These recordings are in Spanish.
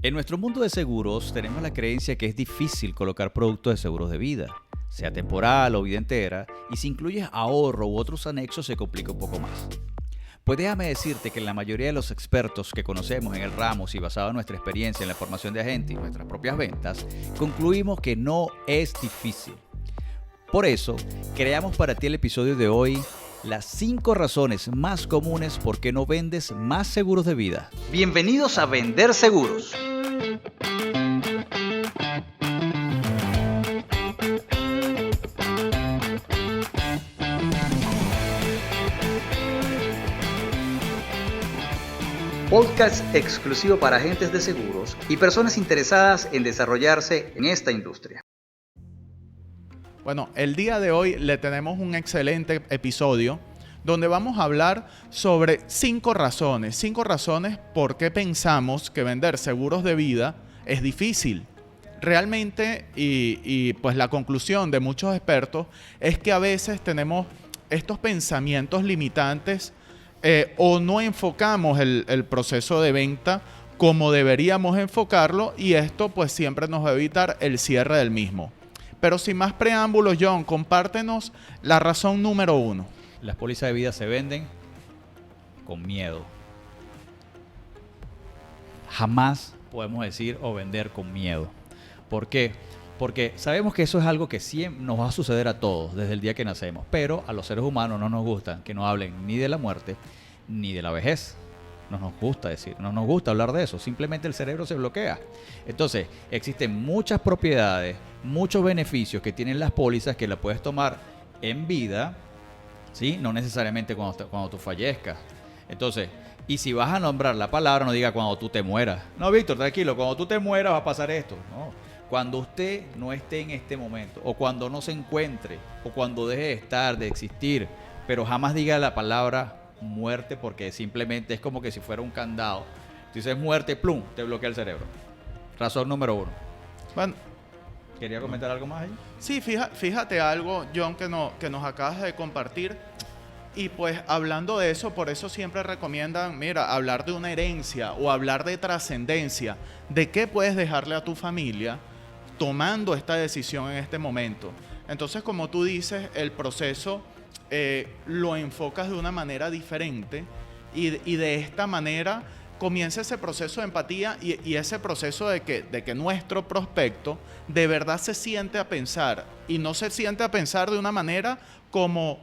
En nuestro mundo de seguros tenemos la creencia que es difícil colocar productos de seguros de vida, sea temporal o vida entera, y si incluyes ahorro u otros anexos se complica un poco más. Pues déjame decirte que la mayoría de los expertos que conocemos en el ramo y basado en nuestra experiencia en la formación de agentes y nuestras propias ventas, concluimos que no es difícil. Por eso, creamos para ti el episodio de hoy, las 5 razones más comunes por qué no vendes más seguros de vida. Bienvenidos a Vender Seguros. Podcast exclusivo para agentes de seguros y personas interesadas en desarrollarse en esta industria. Bueno, el día de hoy le tenemos un excelente episodio donde vamos a hablar sobre 5 razones por qué pensamos que vender seguros de vida es difícil. Realmente, y pues la conclusión de muchos expertos es que a veces tenemos estos pensamientos limitantes o no enfocamos el proceso de venta como deberíamos enfocarlo, y esto pues siempre nos va a evitar el cierre del mismo. Pero sin más preámbulos, John, compártenos la razón número 1. Las pólizas de vida se venden con miedo. Jamás podemos decir o vender con miedo. ¿Por qué? Porque sabemos que eso es algo que siempre nos va a suceder a todos desde el día que nacemos, pero a los seres humanos no nos gusta que nos hablen ni de la muerte ni de la vejez. No nos gusta decir, no nos gusta hablar de eso, simplemente el cerebro se bloquea. Entonces, existen muchas propiedades, muchos beneficios que tienen las pólizas que la puedes tomar en vida, ¿sí? No necesariamente cuando tú fallezcas. Entonces, y si vas a nombrar la palabra, no diga cuando tú te mueras. No, Víctor, tranquilo, cuando tú te mueras va a pasar esto. No. Cuando usted no esté en este momento, o cuando no se encuentre, o cuando deje de estar, de existir, pero jamás diga la palabra muerte, porque simplemente es como que si fuera un candado. Si dices muerte, plum, te bloquea el cerebro. Razón número 1. Bueno, ¿quería comentar algo más ahí? Sí, fíjate algo, John, que nos acabas de compartir. Y pues hablando de eso, por eso siempre recomiendan, mira, hablar de una herencia o hablar de trascendencia, de qué puedes dejarle a tu familia tomando esta decisión en este momento. Entonces, como tú dices, el proceso lo enfocas de una manera diferente y de esta manera comienza ese proceso de empatía y ese proceso de que nuestro prospecto de verdad se siente a pensar, y no se siente a pensar de una manera como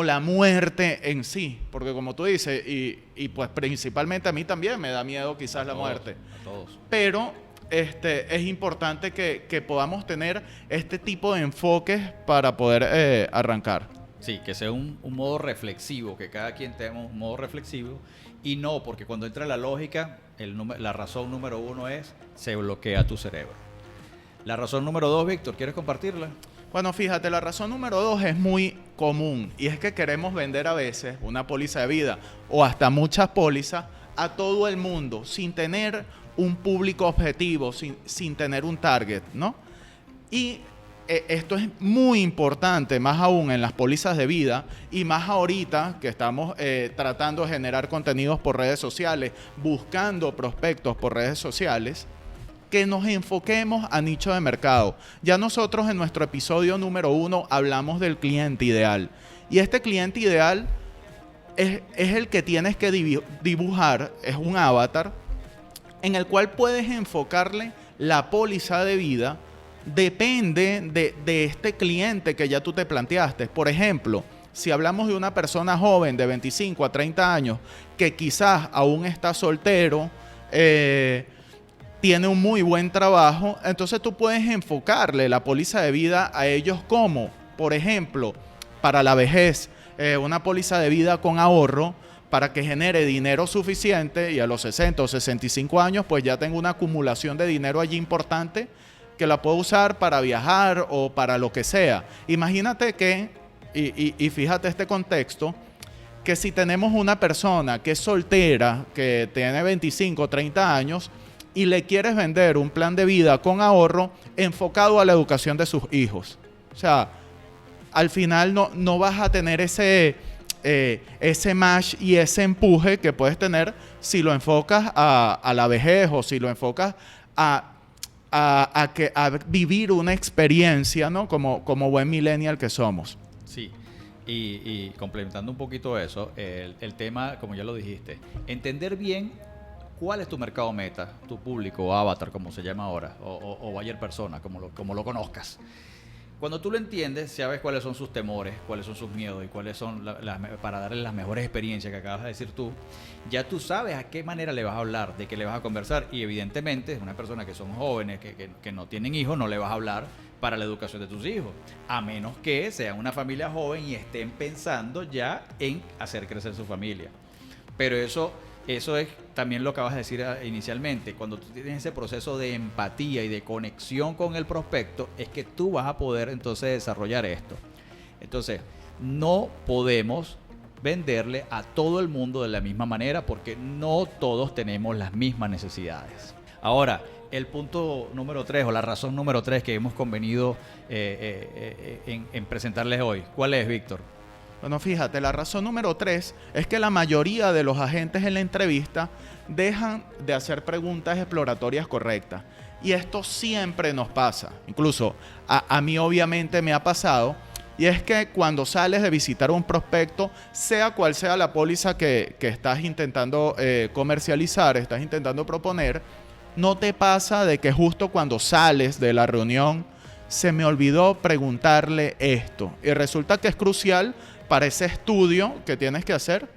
la muerte en sí, porque como tú dices, y pues principalmente a mí también me da miedo quizás la muerte. A todos. Pero es importante que podamos tener este tipo de enfoques para poder arrancar. Sí, que sea un modo reflexivo, que cada quien tenga un modo reflexivo, y no, porque cuando entra la lógica, la razón número 1 es, se bloquea tu cerebro. La razón número 2, Víctor, ¿quieres compartirla? Bueno, fíjate, la razón número 2 es muy común, y es que queremos vender a veces una póliza de vida o hasta muchas pólizas a todo el mundo sin tener un público objetivo, sin tener un target, ¿no? Y esto es muy importante, más aún en las pólizas de vida, y más ahorita que estamos tratando de generar contenidos por redes sociales, buscando prospectos por redes sociales, que nos enfoquemos a nicho de mercado. Ya nosotros en nuestro episodio número 1 hablamos del cliente ideal. Y este cliente ideal es el que tienes que dibujar, es un avatar, en el cual puedes enfocarle la póliza de vida. Depende de este cliente que ya tú te planteaste. Por ejemplo, si hablamos de una persona joven de 25 a 30 años que quizás aún está soltero, tiene un muy buen trabajo, entonces tú puedes enfocarle la póliza de vida a ellos como, por ejemplo, para la vejez, una póliza de vida con ahorro para que genere dinero suficiente, y a los 60 o 65 años pues ya tengo una acumulación de dinero allí importante que la puedo usar para viajar o para lo que sea. Imagínate que, y fíjate este contexto, que si tenemos una persona que es soltera, que tiene 25 o 30 años, y le quieres vender un plan de vida con ahorro enfocado a la educación de sus hijos. O sea, al final no vas a tener ese ese match y ese empuje que puedes tener si lo enfocas a la vejez o si lo enfocas a vivir una experiencia, ¿no? Como buen millennial que somos. Sí, y complementando un poquito eso, el tema, como ya lo dijiste, entender bien cuál es tu mercado meta, tu público o avatar, como se llama ahora, o buyer persona, como lo conozcas. Cuando tú lo entiendes, sabes cuáles son sus temores, cuáles son sus miedos y cuáles son para darle las mejores experiencias que acabas de decir tú, ya tú sabes a qué manera le vas a hablar, de qué le vas a conversar, y evidentemente una persona que son jóvenes, que no tienen hijos, no le vas a hablar para la educación de tus hijos, a menos que sean una familia joven y estén pensando ya en hacer crecer su familia. Pero eso es también lo que acabas de decir inicialmente. Cuando tú tienes ese proceso de empatía y de conexión con el prospecto, es que tú vas a poder entonces desarrollar esto. Entonces, no podemos venderle a todo el mundo de la misma manera porque no todos tenemos las mismas necesidades. Ahora, el punto número 3 o la razón número 3 que hemos convenido en presentarles hoy, ¿cuál es, Víctor? Bueno, fíjate, la razón número 3 es que la mayoría de los agentes en la entrevista dejan de hacer preguntas exploratorias correctas. Y esto siempre nos pasa. Incluso a mí obviamente me ha pasado. Y es que cuando sales de visitar un prospecto, sea cual sea la póliza que estás intentando comercializar, estás intentando proponer, no te pasa de que justo cuando sales de la reunión se me olvidó preguntarle esto. Y resulta que es crucial para ese estudio que tienes que hacer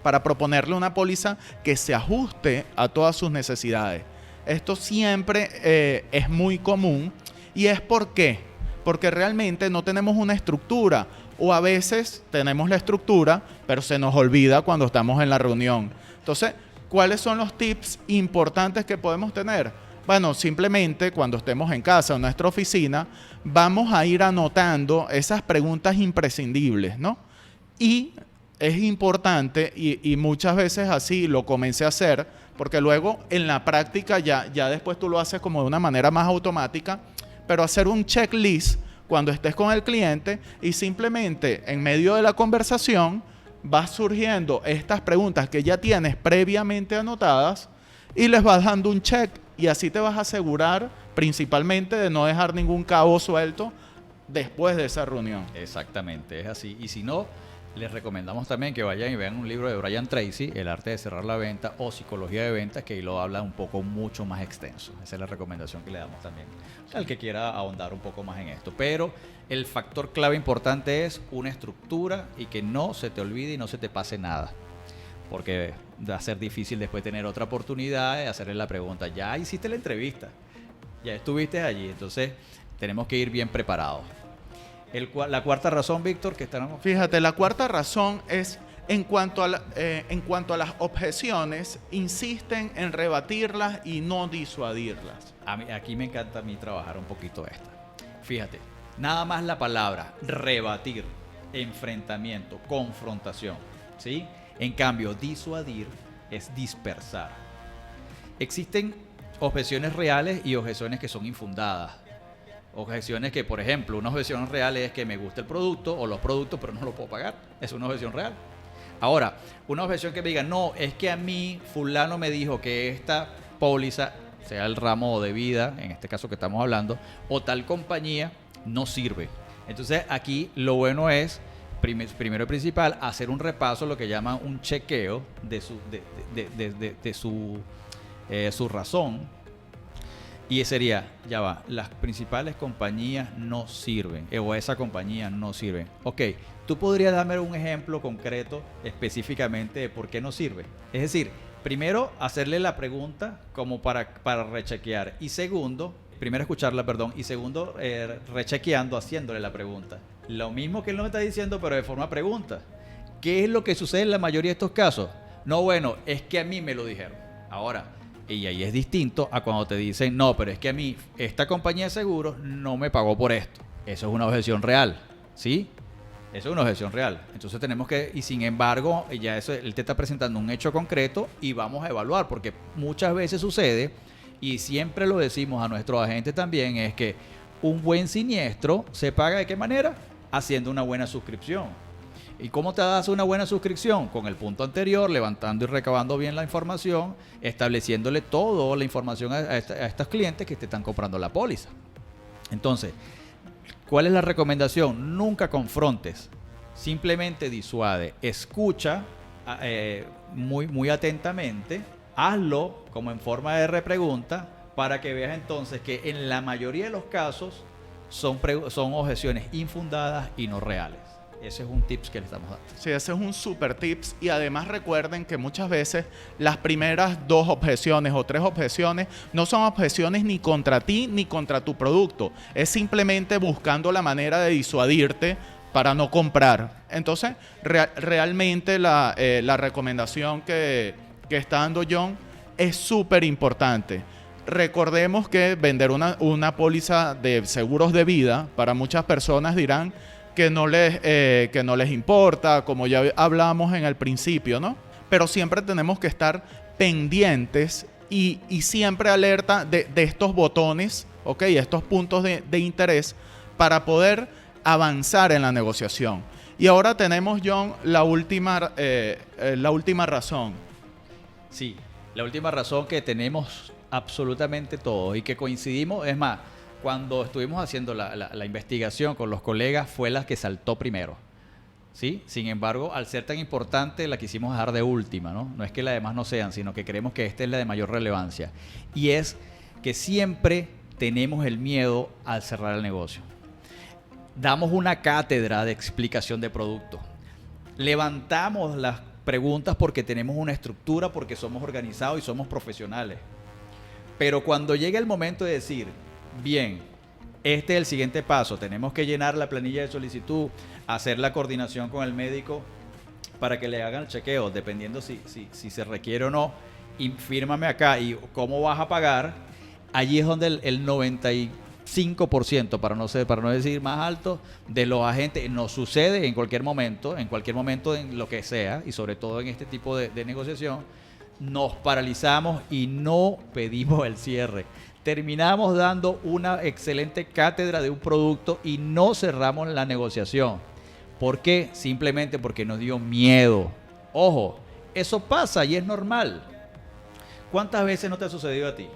para proponerle una póliza que se ajuste a todas sus necesidades. Esto siempre es muy común. ¿Y es por qué? Porque realmente no tenemos una estructura, o a veces tenemos la estructura, pero se nos olvida cuando estamos en la reunión. Entonces, ¿cuáles son los tips importantes que podemos tener? Bueno, simplemente cuando estemos en casa o en nuestra oficina, vamos a ir anotando esas preguntas imprescindibles, ¿no? Y es importante, y muchas veces así lo comencé a hacer, porque luego en la práctica ya después tú lo haces como de una manera más automática, pero hacer un checklist cuando estés con el cliente y simplemente en medio de la conversación vas surgiendo estas preguntas que ya tienes previamente anotadas y les vas dando un check, y así te vas a asegurar principalmente de no dejar ningún cabo suelto después de esa reunión. Exactamente, es así. Y si no, les recomendamos también que vayan y vean un libro de Brian Tracy, El arte de cerrar la venta o Psicología de ventas, que ahí lo habla un poco mucho más extenso. Esa es la recomendación que le damos también al que quiera ahondar un poco más en esto. Pero el factor clave importante es una estructura y que no se te olvide y no se te pase nada. Porque va a ser difícil después tener otra oportunidad de hacerle la pregunta. Ya hiciste la entrevista, ya estuviste allí, entonces tenemos que ir bien preparados. La cuarta razón, Víctor, que estamos... Fíjate, la cuarta razón es en cuanto a las objeciones, insisten en rebatirlas y no disuadirlas. Aquí me encanta a mí trabajar un poquito esta. Fíjate, nada más la palabra rebatir, enfrentamiento, confrontación, ¿sí? En cambio, disuadir es dispersar. Existen objeciones reales y objeciones que son infundadas. Objeciones que, por ejemplo, una objeción real es que me gusta el producto o los productos, pero no lo puedo pagar. Es una objeción real. Ahora, una objeción que me diga, no, es que a mí fulano me dijo que esta póliza, sea el ramo de vida, en este caso que estamos hablando, o tal compañía, no sirve. Entonces, aquí lo bueno es, primero y principal, hacer un repaso, lo que llaman un chequeo de su razón. Y sería, ya va, las principales compañías no sirven, o esa compañía no sirve. Ok, ¿tú podrías darme un ejemplo concreto específicamente de por qué no sirve? Es decir, primero hacerle la pregunta como para rechequear. Y segundo, primero escucharla, perdón. Y segundo, rechequeando, haciéndole la pregunta. Lo mismo que él nos está diciendo, pero de forma pregunta. ¿Qué es lo que sucede en la mayoría de estos casos? No, bueno, es que a mí me lo dijeron. Ahora, y ahí es distinto a cuando te dicen, no, pero es que a mí esta compañía de seguros no me pagó por esto. Eso es una objeción real, ¿sí? Eso es una objeción real. Entonces tenemos que, y sin embargo, ya eso, él te está presentando un hecho concreto y vamos a evaluar, porque muchas veces sucede, y siempre lo decimos a nuestros agentes también, es que un buen siniestro se paga ¿de qué manera? Haciendo una buena suscripción. ¿Y cómo te das una buena suscripción? Con el punto anterior, levantando y recabando bien la información, estableciéndole toda la información a estos clientes que te están comprando la póliza. Entonces, ¿cuál es la recomendación? Nunca confrontes, simplemente disuade, escucha muy atentamente, hazlo como en forma de repregunta para que veas entonces que en la mayoría de los casos son objeciones infundadas y no reales. Ese es un tips que le estamos dando. Sí, ese es un super tips y además recuerden que muchas veces las primeras 2 objeciones o 3 objeciones no son objeciones ni contra ti ni contra tu producto. Es simplemente buscando la manera de disuadirte para no comprar. Entonces, realmente la recomendación que está dando John es súper importante. Recordemos que vender una póliza de seguros de vida, para muchas personas dirán que no les importa, como ya hablamos en el principio, ¿no? Pero siempre tenemos que estar pendientes y siempre alerta de estos botones, ¿ok? Estos puntos de interés para poder avanzar en la negociación. Y ahora tenemos, John, la última razón. Sí, la última razón que tenemos absolutamente todos y que coincidimos, es más, cuando estuvimos haciendo la investigación con los colegas fue la que saltó primero, ¿sí? Sin embargo, al ser tan importante la quisimos dejar de última, ¿no? No es que las demás no sean, sino que creemos que esta es la de mayor relevancia. Y es que siempre tenemos el miedo al cerrar el negocio. Damos una cátedra de explicación de producto. Levantamos las preguntas porque tenemos una estructura, porque somos organizados y somos profesionales. Pero cuando llega el momento de decir, bien, este es el siguiente paso, tenemos que llenar la planilla de solicitud, hacer la coordinación con el médico para que le hagan el chequeo, dependiendo si se requiere o no, y fírmame acá y cómo vas a pagar. Allí es donde el 95%, para no decir más alto, de los agentes, nos sucede en cualquier momento en lo que sea, y sobre todo en este tipo de negociación, nos paralizamos y no pedimos el cierre. Terminamos dando una excelente cátedra de un producto y no cerramos la negociación. ¿Por qué? Simplemente porque nos dio miedo. Ojo, eso pasa y es normal. ¿Cuántas veces no te ha sucedido a ti?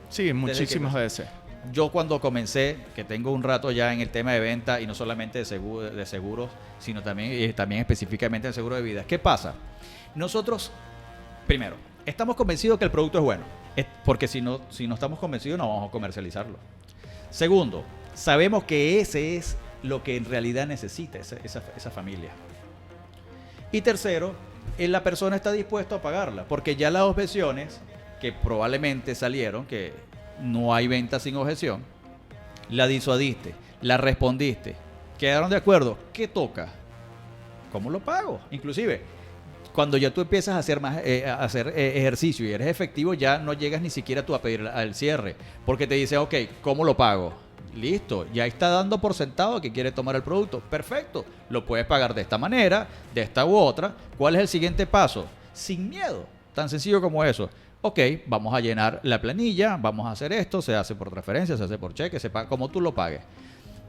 Sí, muchísimas veces. Yo cuando comencé, que tengo un rato ya en el tema de venta y no solamente de seguros, sino también específicamente en seguro de vida. ¿Qué pasa? Nosotros, primero, estamos convencidos que el producto es bueno. Porque si no estamos convencidos, no vamos a comercializarlo. Segundo, sabemos que ese es lo que en realidad necesita esa familia. Y tercero, la persona está dispuesta a pagarla, porque ya las objeciones que probablemente salieron, que no hay venta sin objeción, la disuadiste, la respondiste, quedaron de acuerdo. ¿Qué toca? ¿Cómo lo pago? Inclusive, cuando ya tú empiezas a hacer ejercicio y eres efectivo, ya no llegas ni siquiera tú a pedir el cierre, porque te dice, ok, ¿cómo lo pago? Listo, ya está dando por sentado que quiere tomar el producto. Perfecto, lo puedes pagar de esta manera, de esta u otra. ¿Cuál es el siguiente paso? Sin miedo, tan sencillo como eso. Ok, vamos a llenar la planilla, vamos a hacer esto, se hace por transferencia, se hace por cheque, se paga como tú lo pagues.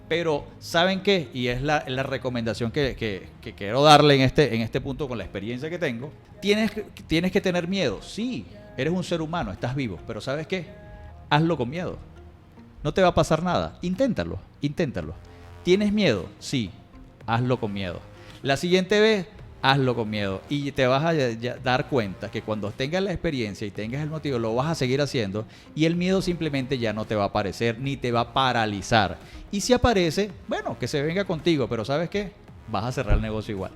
Pero, ¿saben qué? Y es la recomendación que quiero darle en este punto con la experiencia que tengo. ¿Tienes que tener miedo? Sí, eres un ser humano, estás vivo. Pero ¿sabes qué? Hazlo con miedo. No te va a pasar nada. Inténtalo. ¿Tienes miedo? Sí, hazlo con miedo. La siguiente vez, hazlo con miedo. Y te vas a dar cuenta que cuando tengas la experiencia y tengas el motivo, lo vas a seguir haciendo. Y el miedo simplemente ya no te va a aparecer ni te va a paralizar. Y si aparece, bueno, que se venga contigo. Pero ¿sabes qué? Vas a cerrar el negocio igual.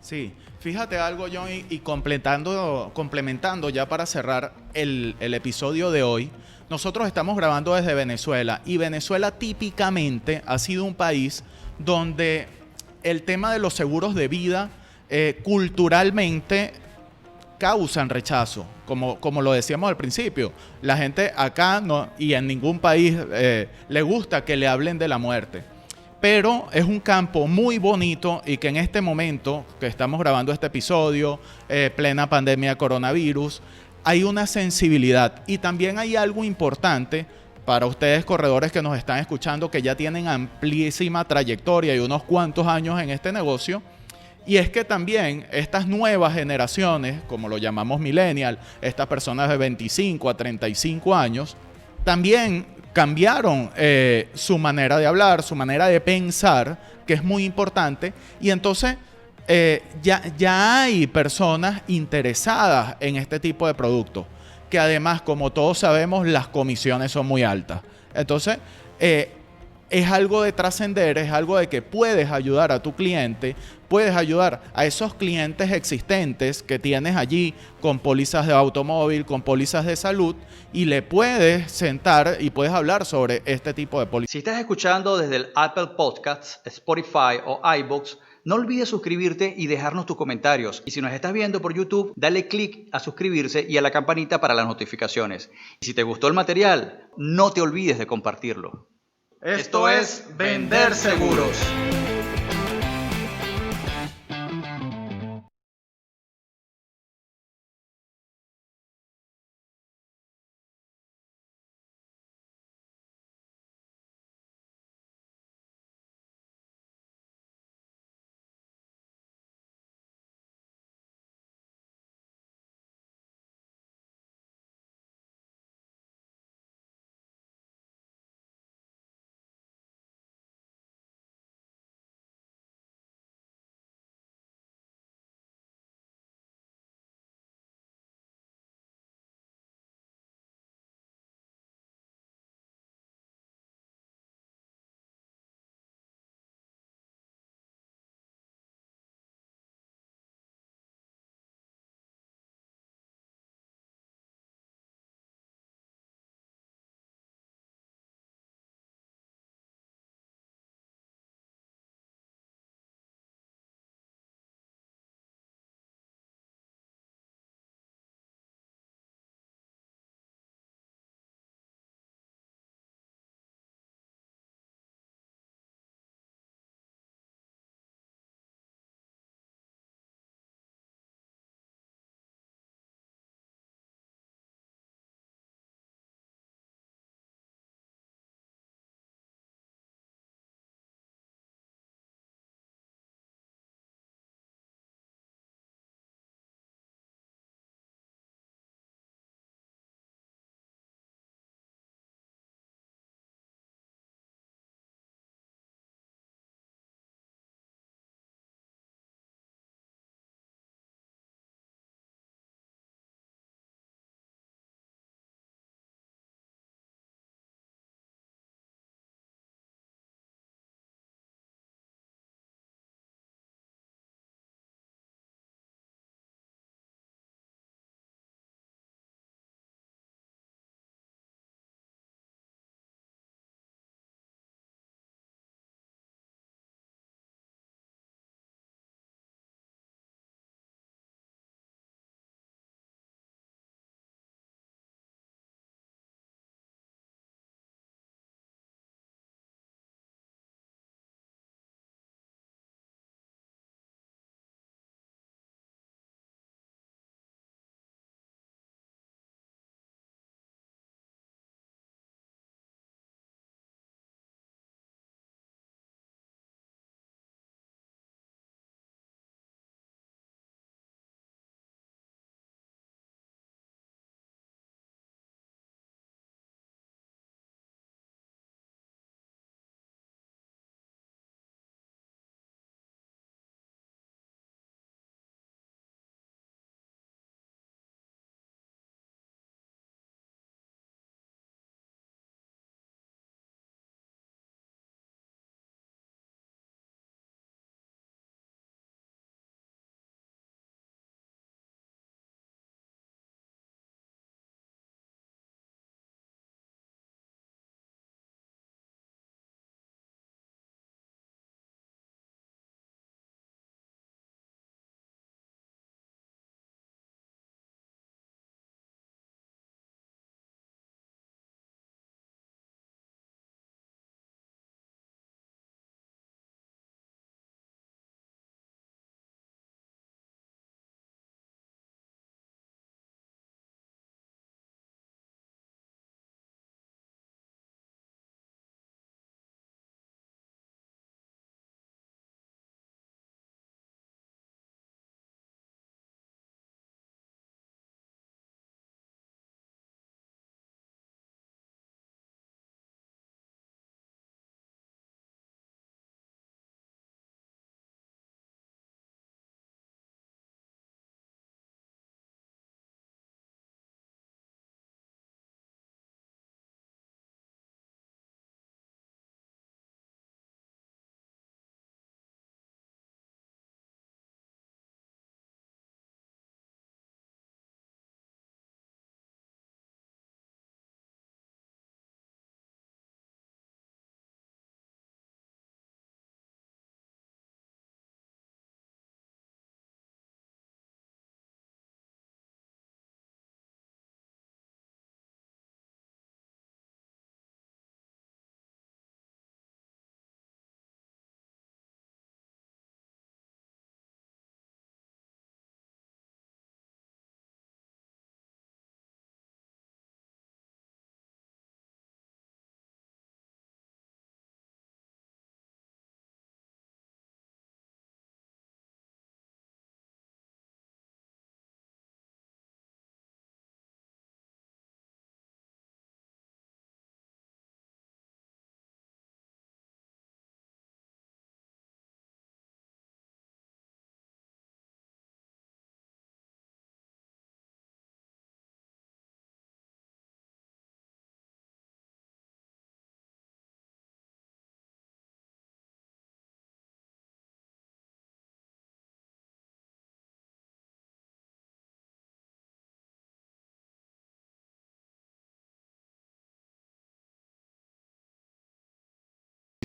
Sí, fíjate algo, John, y complementando ya para cerrar el episodio de hoy. Nosotros estamos grabando desde Venezuela y Venezuela típicamente ha sido un país donde el tema de los seguros de vida culturalmente causan rechazo, como lo decíamos al principio. La gente acá y en ningún país le gusta que le hablen de la muerte. Pero es un campo muy bonito y que en este momento que estamos grabando este episodio, plena pandemia de coronavirus, hay una sensibilidad. Y también hay algo importante para ustedes corredores que nos están escuchando, que ya tienen amplísima trayectoria y unos cuantos años en este negocio, Y es que también estas nuevas generaciones, como lo llamamos millennial, estas personas de 25 a 35 años, también cambiaron su manera de hablar, su manera de pensar, que es muy importante. Y entonces ya hay personas interesadas en este tipo de productos, que además, como todos sabemos, las comisiones son muy altas. Entonces, es algo de trascender, es algo de que puedes ayudar a tu cliente, puedes ayudar a esos clientes existentes que tienes allí con pólizas de automóvil, con pólizas de salud, y le puedes sentar y puedes hablar sobre este tipo de pólizas. Si estás escuchando desde el Apple Podcasts, Spotify o iVoox, no olvides suscribirte y dejarnos tus comentarios. Y si nos estás viendo por YouTube, dale click a suscribirse y a la campanita para las notificaciones. Y si te gustó el material, no te olvides de compartirlo. Esto es Vender Seguros.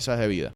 pólizas de vida.